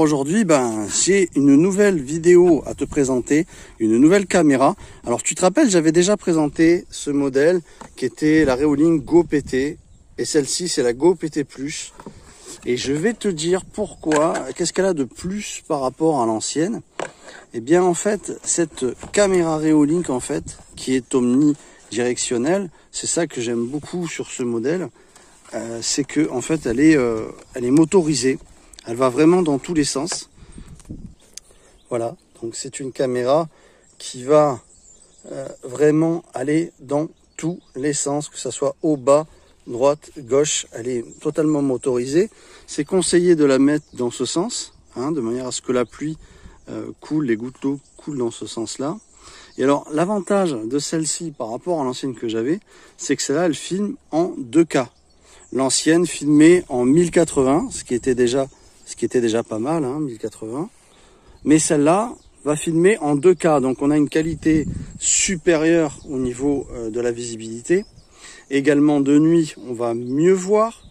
aujourd'hui, j'ai une nouvelle vidéo à te présenter, une nouvelle caméra. Alors tu te rappelles, j'avais déjà présenté ce modèle qui était la Reolink Go PT et celle-ci c'est la Go PT Plus. Et je vais te dire pourquoi, qu'est-ce qu'elle a de plus par rapport à l'ancienne. Eh bien en fait, cette caméra Reolink en fait, qui est omnidirectionnelle, c'est ça que j'aime beaucoup sur ce modèle, c'est que en fait elle est motorisée. Elle va vraiment dans tous les sens. Voilà, donc c'est une caméra qui va vraiment aller dans tous les sens, que ce soit haut, bas, droite, gauche. Elle est totalement motorisée. C'est conseillé de la mettre dans ce sens, de manière à ce que la pluie coule, les gouttes d'eau coulent dans ce sens-là. Et alors, l'avantage de celle-ci par rapport à l'ancienne que j'avais, c'est que celle-là, elle filme en 2K. L'ancienne filmait en 1080, ce qui était déjà pas mal, 1080. Mais celle-là va filmer en 2K, donc on a une qualité supérieure au niveau de la visibilité. Également de nuit, on va mieux voir.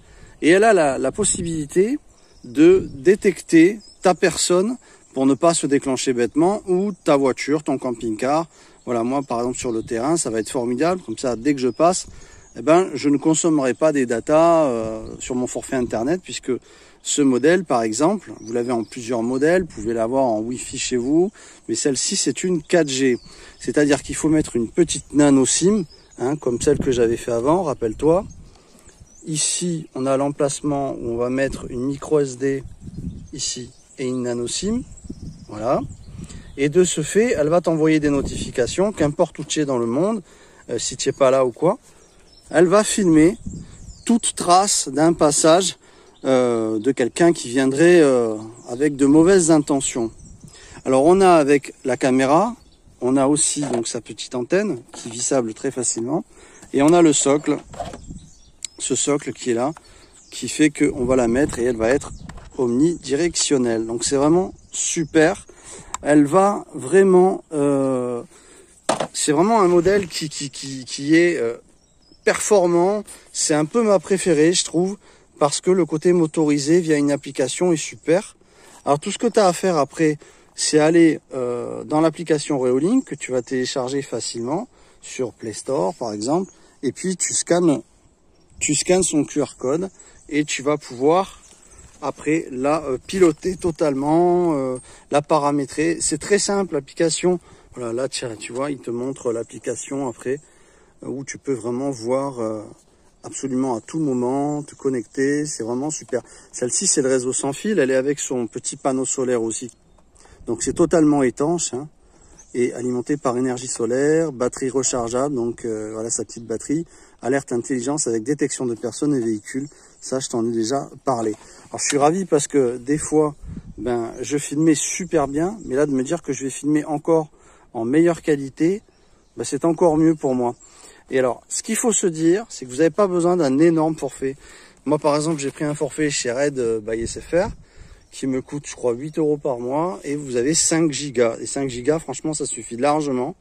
Et elle a la possibilité de détecter ta personne pour ne pas se déclencher bêtement, ou ta voiture, ton camping-car. Voilà, moi par exemple sur le terrain, ça va être formidable. Comme ça, dès que je passe, je ne consommerai pas des datas sur mon forfait internet, puisque ce modèle, par exemple, vous l'avez en plusieurs modèles, vous pouvez l'avoir en Wi-Fi chez vous, mais celle-ci, c'est une 4G. C'est-à-dire qu'il faut mettre une petite nano SIM, comme celle que j'avais fait avant, rappelle-toi. Ici, on a l'emplacement où on va mettre une micro SD, ici, et une nano SIM. Voilà. Et de ce fait, elle va t'envoyer des notifications, qu'importe où tu es dans le monde, si tu n'es pas là ou quoi. Elle va filmer toute trace d'un passage de quelqu'un qui viendrait avec de mauvaises intentions. Alors on a avec la caméra, on a aussi donc sa petite antenne qui vissable très facilement, et on a le socle, ce socle qui est là, qui fait qu'on va la mettre et elle va être omnidirectionnelle. Donc c'est vraiment super. Elle va vraiment, c'est vraiment un modèle qui est performant. C'est un peu ma préférée, je trouve, parce que le côté motorisé via une application est super. Alors tout ce que tu as à faire après, c'est aller dans l'application Reolink que tu vas télécharger facilement sur Play Store par exemple, et puis tu scannes son QR code et tu vas pouvoir après la piloter totalement, la paramétrer. C'est très simple l'application. Voilà, là tu vois, il te montre l'application après où tu peux vraiment voir absolument à tout moment, te connecter, c'est vraiment super. Celle-ci, c'est le réseau sans fil, elle est avec son petit panneau solaire aussi. Donc c'est totalement étanche et alimenté par énergie solaire, batterie rechargeable, donc voilà sa petite batterie, alerte intelligence avec détection de personnes et véhicules. Ça, je t'en ai déjà parlé. Alors je suis ravi parce que des fois, je filmais super bien, mais là de me dire que je vais filmer encore en meilleure qualité, c'est encore mieux pour moi. Et alors, ce qu'il faut se dire, c'est que vous n'avez pas besoin d'un énorme forfait. Moi, par exemple, j'ai pris un forfait chez Red by SFR qui me coûte, je crois, 8 € par mois et vous avez 5 gigas. Et 5 gigas, franchement, ça suffit largement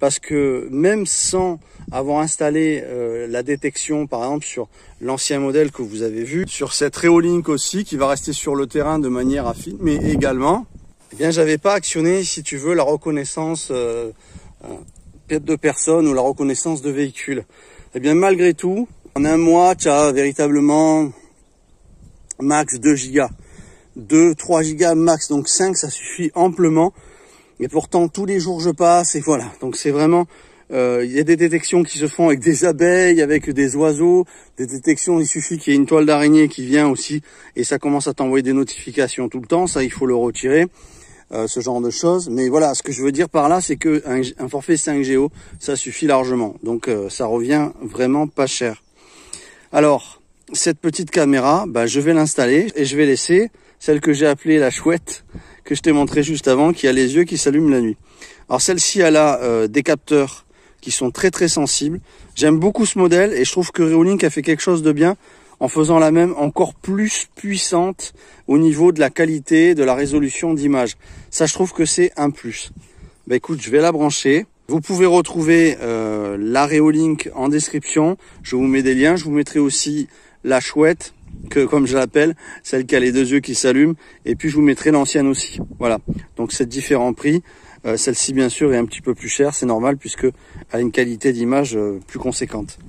parce que même sans avoir installé la détection, par exemple, sur l'ancien modèle que vous avez vu, sur cette Reolink aussi, qui va rester sur le terrain de manière à filmer également, eh bien, j'avais pas actionné, si tu veux, la reconnaissance de personnes ou la reconnaissance de véhicules. Et bien malgré tout, en un mois, tu as véritablement max 2 gigas. 2-3 gigas max, donc 5 ça suffit amplement. Et pourtant tous les jours je passe et voilà. Donc c'est vraiment, il y a des détections qui se font avec des abeilles, avec des oiseaux, des détections, il suffit qu'il y ait une toile d'araignée qui vient aussi et ça commence à t'envoyer des notifications tout le temps, ça il faut le retirer. Ce genre de choses, mais voilà, ce que je veux dire par là, c'est que un forfait 5Go, ça suffit largement, donc ça revient vraiment pas cher. Alors, cette petite caméra, je vais l'installer et je vais laisser celle que j'ai appelée la chouette, que je t'ai montré juste avant, qui a les yeux qui s'allument la nuit. Alors celle-ci, elle a des capteurs qui sont très très sensibles. J'aime beaucoup ce modèle et je trouve que Reolink a fait quelque chose de bien en faisant la même encore plus puissante au niveau de la qualité, de la résolution d'image. Ça, je trouve que c'est un plus. Écoute, je vais la brancher. Vous pouvez retrouver la Reolink en description. Je vous mets des liens. Je vous mettrai aussi la chouette que comme je l'appelle, celle qui a les deux yeux qui s'allument. Et puis je vous mettrai l'ancienne aussi. Voilà, donc c'est différents prix. Celle-ci bien sûr est un petit peu plus chère, c'est normal puisque elle a une qualité d'image plus conséquente.